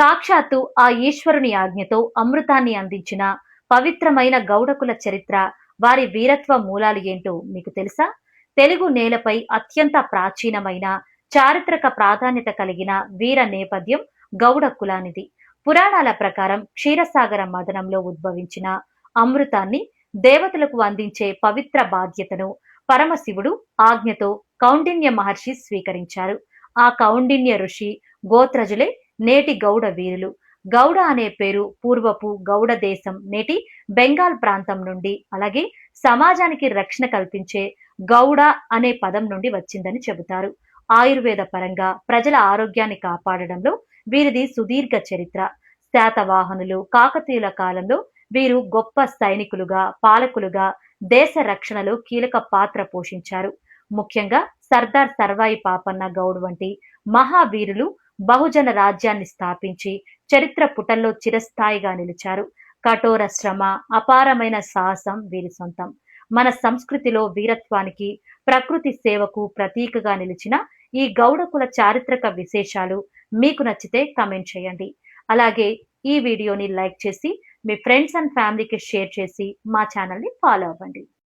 సాక్షాత్తు ఆ ఈశ్వరుని ఆజ్ఞతో అమృతాన్ని అందించిన పవిత్రమైన గౌడకుల చరిత్ర, వారి వీరత్వ మూలాలు ఏంటో మీకు తెలుసా? తెలుగు నేలపై అత్యంత ప్రాచీనమైన చారిత్రక ప్రాధాన్యత కలిగిన వీర నేపథ్యం గౌడ కులానిది. పురాణాల ప్రకారం క్షీరసాగర మదనంలో ఉద్భవించిన అమృతాన్ని దేవతలకు అందించే పవిత్ర బాధ్యతను పరమశివుడు ఆజ్ఞతో కౌండిన్య మహర్షి స్వీకరించారు. ఆ కౌండిన్య ఋషి గోత్రజులే నేటి గౌడ వీరులు. గౌడ అనే పేరు పూర్వపు గౌడ దేశం, నేటి బెంగాల్ ప్రాంతం నుండి, అలాగే సమాజానికి రక్షణ కల్పించే గౌడ అనే పదం నుండి వచ్చిందని చెబుతారు. ఆయుర్వేద పరంగా ప్రజల ఆరోగ్యాన్ని కాపాడడంలో వీరిది సుదీర్ఘ చరిత్ర. శాతవాహనులు, కాకతీయుల కాలంలో వీరు గొప్ప సైనికులుగా, పాలకులుగా దేశ రక్షణలో కీలక పాత్ర పోషించారు. ముఖ్యంగా సర్దార్ సర్వాయి పాపన్న గౌడ్ వంటి మహావీరులు బహుజన రాజ్యాన్ని స్థాపించి చరిత్ర పుటల్లో చిరస్థాయిగా నిలిచారు. కఠోర శ్రమ, అపారమైన సాహసం వీరి సొంతం. మన సంస్కృతిలో వీరత్వానికి, ప్రకృతి సేవకు ప్రతీకగా నిలిచిన ఈ గౌడకుల చారిత్రక విశేషాలు మీకు నచ్చితే కమెంట్ చేయండి. అలాగే ఈ వీడియోని లైక్ చేసి మీ ఫ్రెండ్స్ అండ్ ఫ్యామిలీకి షేర్ చేసి మా ఛానల్ని ఫాలో అవ్వండి.